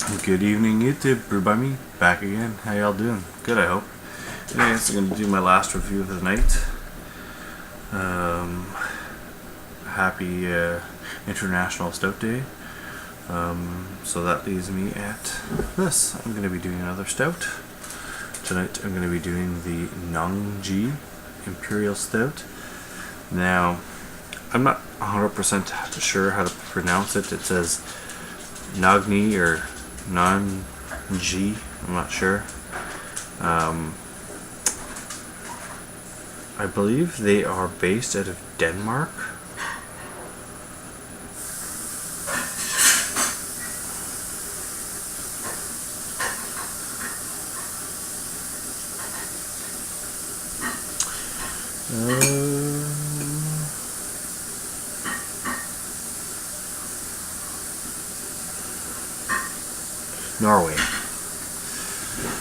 Good evening, YouTube. Brew by me, back again. How y'all doing? Good, I hope. Anyways, I'm gonna do my last review of the night. Happy International Stout Day. So that leaves me at this. I'm gonna be doing another stout. Tonight I'm gonna be doing the Nogne Imperial Stout. Now, I'm not 100% sure how to pronounce it. It says Nogne or Non-G, I'm not sure. I believe they are based out of Denmark. Norway.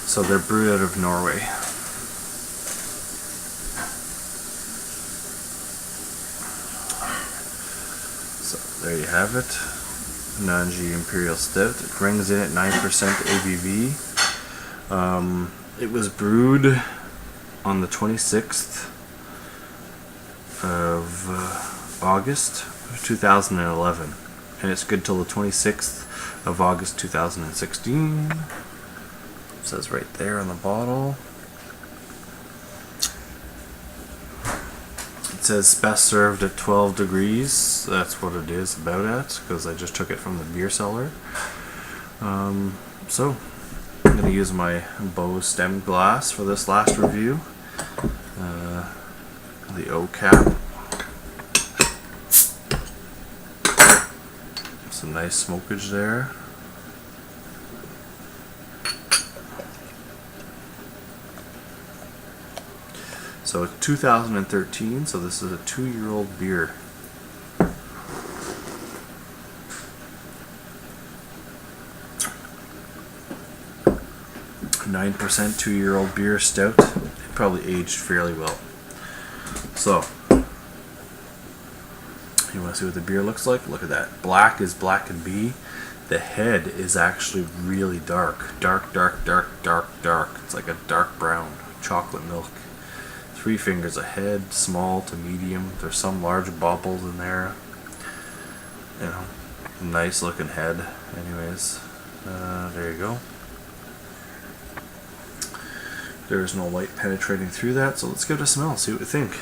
So they're brewed out of Norway. So there you have it. Nogne Imperial Stout. It rings in at 9% ABV. It was brewed on the 26th of August 2011. And it's good till the 26th of August 2016. It says right there on the bottle. It says best served at 12 degrees. That's what it is about at, because I just took it from the beer cellar. So I'm going to use my Bow stem glass for this last review. The O cap. Some nice smokage there. So it's 2013, so this is a 2-year-old beer. (9% 2-year-old beer stout. It probably aged fairly well. So, you want to see what the beer looks like? Look at that. Black is black and B. The head is actually really dark. Dark. It's like a dark brown chocolate milk. 3 fingers ahead, small to medium. There's some large bubbles in there. You know, nice looking head. Anyways, there you go. There's no light penetrating through that, so let's give it a smell, see what we think.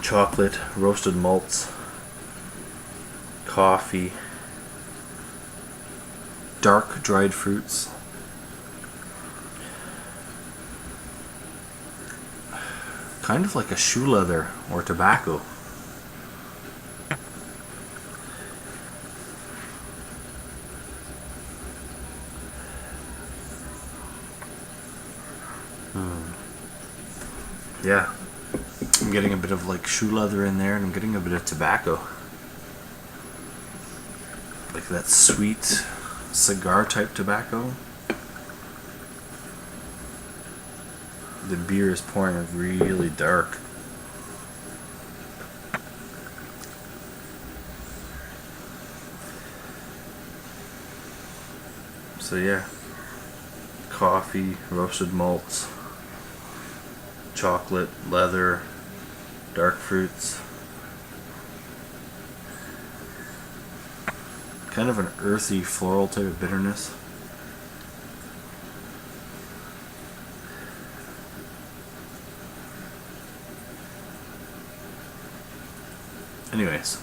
Chocolate, roasted malts, coffee, dark dried fruits, kind of like a shoe leather or tobacco. Yeah, I'm getting a bit of like shoe leather in there, and I'm getting a bit of tobacco, like that sweet cigar type tobacco. The beer is pouring really dark. So yeah, coffee, roasted malts, chocolate, leather, dark fruits. Kind of an earthy floral type of bitterness. Anyways,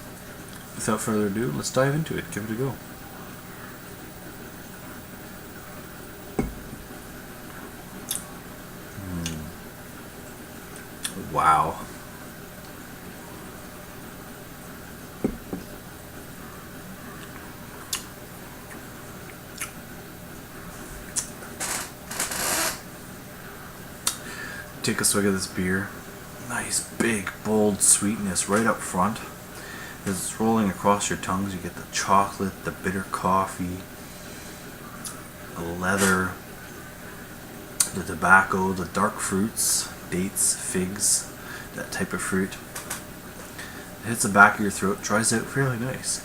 without further ado, let's dive into it. Give it a go. Wow. Take a swig of this beer. Nice, big, bold sweetness right up front. As it's rolling across your tongues, you get the chocolate, the bitter coffee, the leather, the tobacco, the dark fruits, dates, figs, that type of fruit. hits the back of your throat, dries out fairly nice.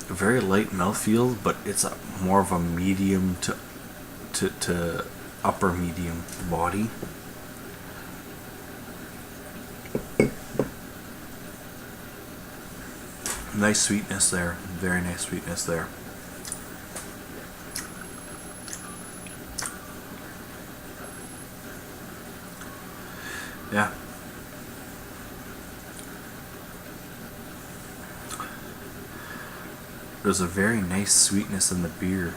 A very light mouthfeel, but it's more of a medium to upper medium body. Nice sweetness there, very nice sweetness there. Yeah. There's a very nice sweetness in the beer,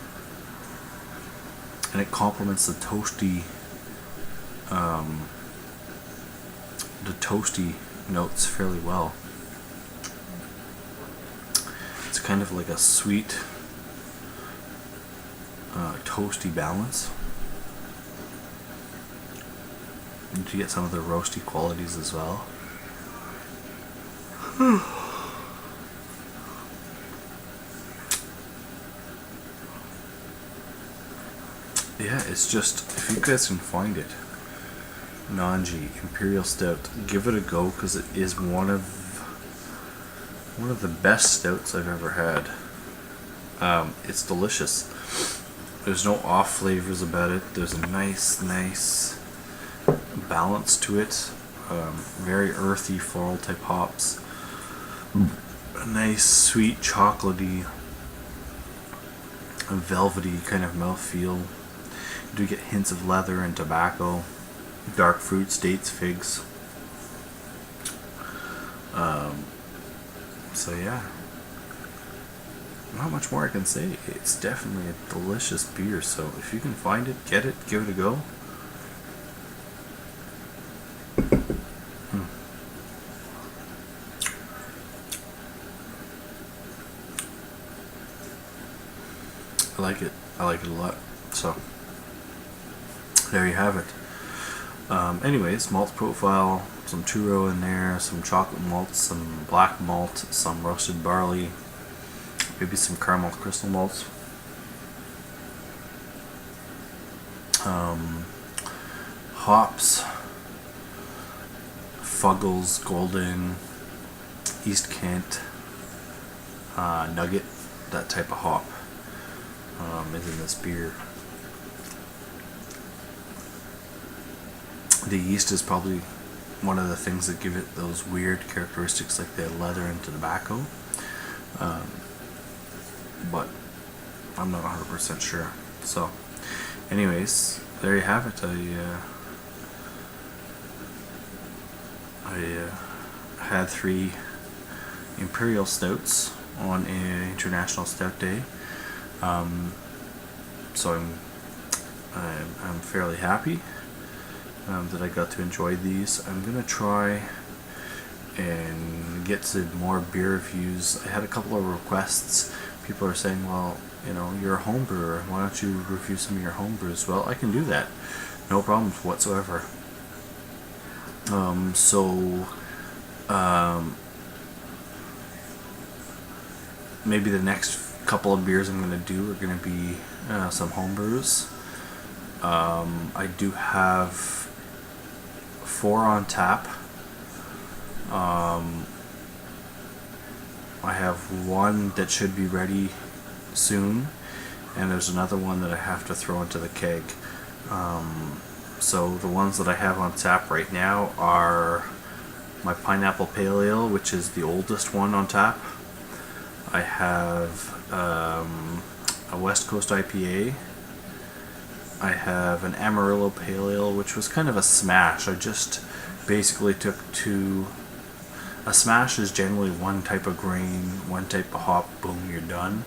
and it complements the toasty notes fairly well. It's kind of like a sweet toasty balance. And you get some of the roasty qualities as well. Yeah, it's just, if you guys can find it, Nogne Imperial Stout, give it a go, because it is one of the best stouts I've ever had. It's delicious. There's no off flavors about it. There's a nice balance to it. Very earthy floral type hops. A nice sweet chocolatey, velvety kind of mouthfeel. You do get hints of leather and tobacco, dark fruits, dates, figs. So yeah, not much more I can say. It's definitely a delicious beer, so if you can find it, get it, give it a go. I like it a lot, so there you have it. Anyways, malt profile, some churro in there, some chocolate malt, some black malt, some roasted barley, maybe some caramel crystal malts. Hops, Fuggles, Golden, East Kent, Nugget, that type of hop is in this beer. The yeast is probably one of the things that give it those weird characteristics, like the leather and tobacco. But I'm not 100% sure. So, anyways, there you have it. I had 3 Imperial Stouts on an International Stout Day. So I'm fairly happy that I got to enjoy these. I'm gonna try and get some more beer reviews. I had a couple of requests. People are saying, well, you know, you're a home brewer, why don't you review some of your home brews? Well, I can do that, no problems whatsoever. Maybe the next couple of beers I'm going to do are going to be some home brews. I do have 4 on tap. I have 1 that should be ready soon, and there's another one that I have to throw into the keg. So the ones that I have on tap right now are my Pineapple Pale Ale, which is the oldest one on tap. I have a West Coast IPA. I have an Amarillo Pale Ale, which was kind of a smash. I just basically took 2. A smash is generally one type of grain, one type of hop, boom, you're done.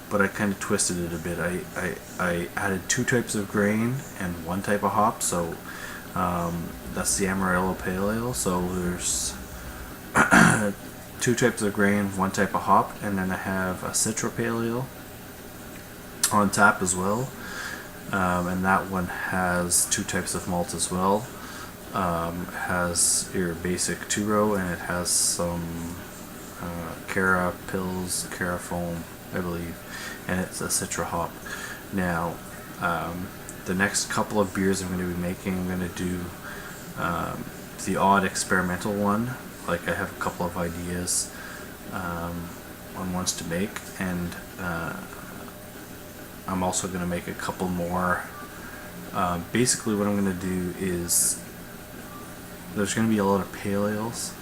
But I kind of twisted it a bit. I added 2 types of grain and 1 type of hop, so that's the Amarillo Pale Ale. So there's 2 types of grain, 1 type of hop, and then I have a Citra Pale Ale on tap as well. And that one has 2 types of malt as well. It has your basic two-row, and it has some Cara Pils, Cara Foam, I believe, and it's a Citra hop. Now, The next couple of beers I'm going to be making, I'm going to do the odd experimental one. Like, I have a couple of ideas on ones to make, and I'm also going to make a couple more. Basically what I'm going to do is there's going to be a lot of pale ales,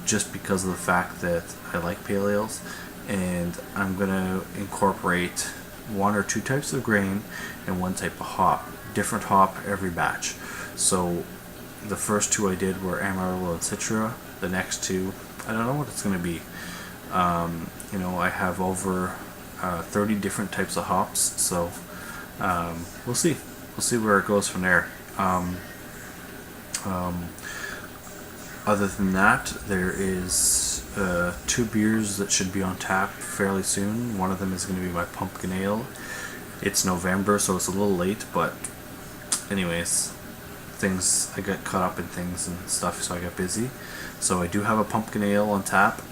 just because of the fact that I like pale ales, and I'm going to incorporate one or two types of grain and one type of hop, different hop every batch. So the first two I did were Amarillo and Citra. The next two, I don't know what it's going to be. I have over 30 different types of hops, so we'll see. We'll see where it goes from there. Other than that, there is 2 beers that should be on tap fairly soon. One of them is going to be my pumpkin ale. It's November, so it's a little late, but anyways, I got caught up in things and stuff, so I got busy. So I do have a pumpkin ale on tap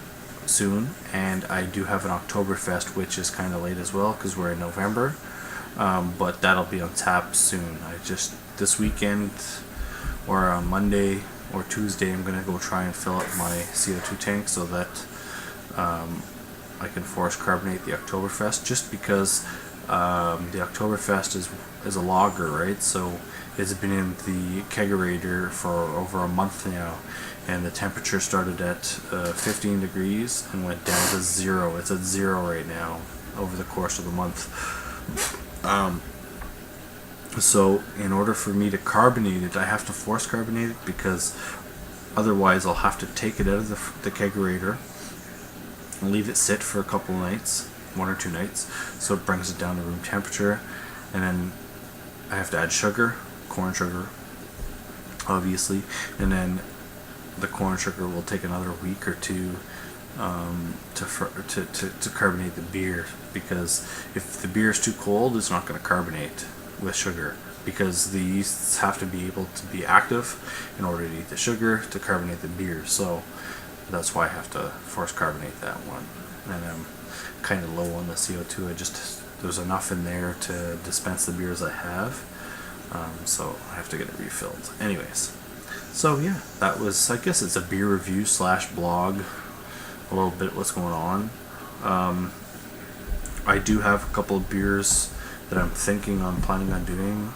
soon, and I do have an Oktoberfest, which is kind of late as well because we're in November, but that'll be on tap soon. This weekend or on Monday or Tuesday, I'm going to go try and fill up my CO2 tank so that I can force carbonate the Oktoberfest, just because the Oktoberfest is a lager, right? So it's been in the kegerator for over a month now, and the temperature started at 15 degrees and went down to 0. It's at 0 right now over the course of the month. So in order for me to carbonate it, I have to force carbonate it, because otherwise I'll have to take it out of the kegerator and leave it sit for a couple of nights, 1 or 2 nights, so it brings it down to room temperature, and then I have to add sugar, corn sugar, obviously, and then the corn sugar will take another week or two to carbonate the beer, because if the beer is too cold, it's not going to carbonate with sugar, because the yeasts have to be able to be active in order to eat the sugar to carbonate the beer. So that's why I have to force carbonate that one. And I'm kind of low on the CO2. There's enough in there to dispense the beers I have, so I have to get it refilled. Anyways, so yeah, that was, I guess it's a beer review / blog, a little bit what's going on. I do have a couple of beers that I'm planning on doing.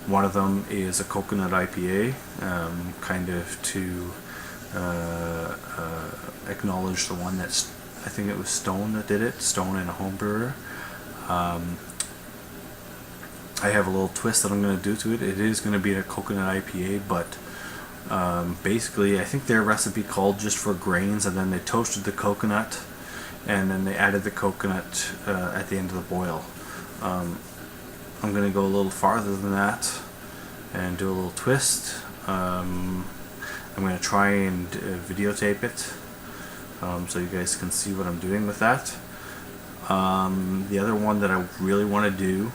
One of them is a coconut IPA, kind of to acknowledge the one that's, I think it was Stone that did it, Stone and a home brewer. I have a little twist that I'm going to do to it. It is going to be a coconut IPA, but basically I think their recipe called just for grains, and then they toasted the coconut, and then they added the coconut at the end of the boil. I'm going to go a little farther than that and do a little twist. I'm going to try and videotape it so you guys can see what I'm doing with that. The other one that I really want to do,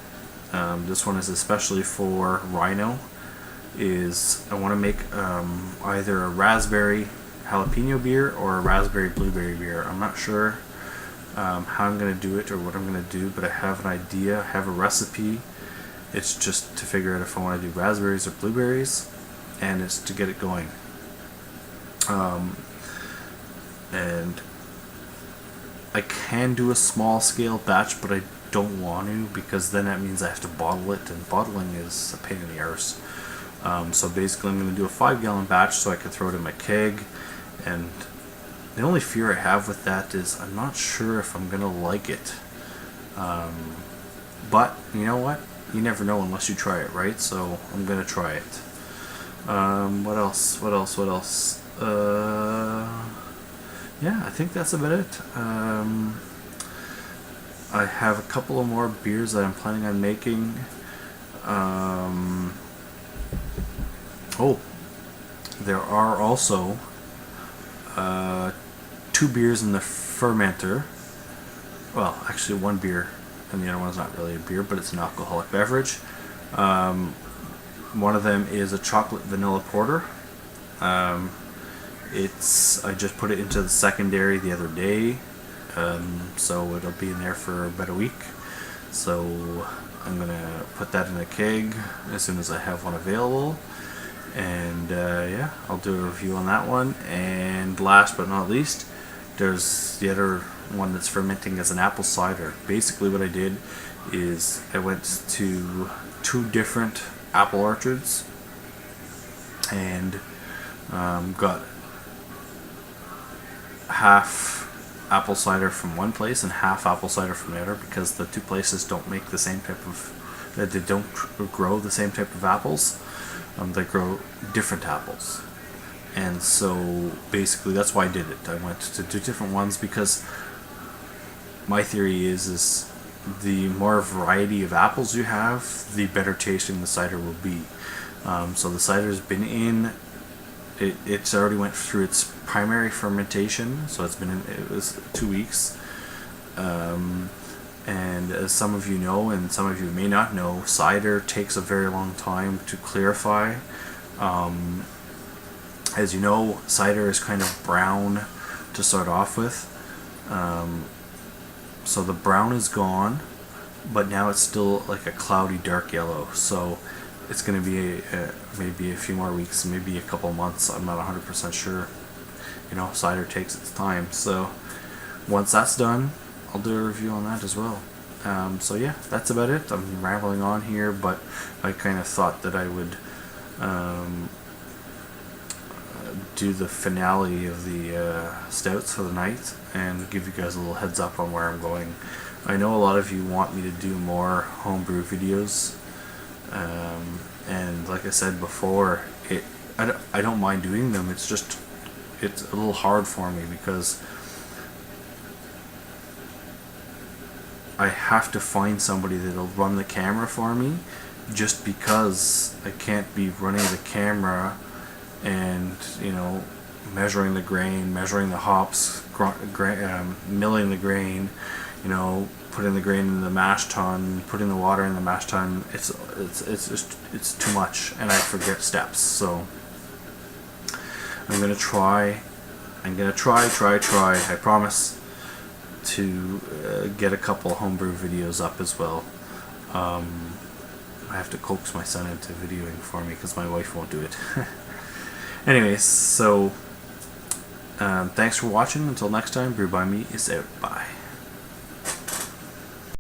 this one is especially for Rhino, is I want to make either a raspberry jalapeno beer or a raspberry blueberry beer. I'm not sure how I'm going to do it or what I'm going to do, but I have an idea, I have a recipe. It's just to figure out if I want to do raspberries or blueberries, and it's to get it going. And I can do a small scale batch, but I don't want to, because then that means I have to bottle it, and bottling is a pain in the arse. So basically I'm going to do a 5-gallon batch so I can throw it in my keg, and the only fear I have with that is I'm not sure if I'm going to like it. But you know what? You never know unless you try it, right? So I'm going to try it. What else? Yeah, I think that's about it. I have a couple of more beers that I'm planning on making. There are also 2 beers in the fermenter. Well, actually 1 beer, and the other one's not really a beer, but it's an alcoholic beverage. One of them is a chocolate vanilla porter. I just put it into the secondary the other day, so it'll be in there for about a week. So I'm gonna put that in a keg as soon as I have one available, and yeah, I'll do a review on that one. And last but not least, there's the other one that's fermenting as an apple cider. Basically what I did is I went to 2 different apple orchards and got half apple cider from one place and half apple cider from the other, because the 2 places don't make the same type of, they don't grow the same type of apples. They grow different apples, and so basically that's why I did it. I went to 2 different ones because my theory is the more variety of apples you have, the better tasting the cider will be. So the cider's been in, it's already went through its primary fermentation, so it's been in, it was 2 weeks. And as some of you know, and some of you may not know, cider takes a very long time to clarify. As you know, cider is kind of brown to start off with. So the brown is gone, but now it's still like a cloudy dark yellow. So it's going to be maybe a few more weeks, maybe a couple months. I'm not 100% sure. You know, cider takes its time. So once that's done, I'll do a review on that as well. So yeah, that's about it. I'm rambling on here, but I kind of thought that I would do the finale of the stouts for the night and give you guys a little heads up on where I'm going. I know a lot of you want me to do more homebrew videos, and like I said before, I don't mind doing them. It's just, it's a little hard for me because I have to find somebody that'll run the camera for me, just because I can't be running the camera and, you know, measuring the grain, measuring the hops, milling the grain, you know, putting the grain in the mash tun, putting the water in the mash tun. It's just too much, and I forget steps. So I'm gonna try. I promise to get a couple homebrew videos up as well. I have to coax my son into videoing for me because my wife won't do it. Anyways, so thanks for watching. Until next time, Brew by Me is out. Bye.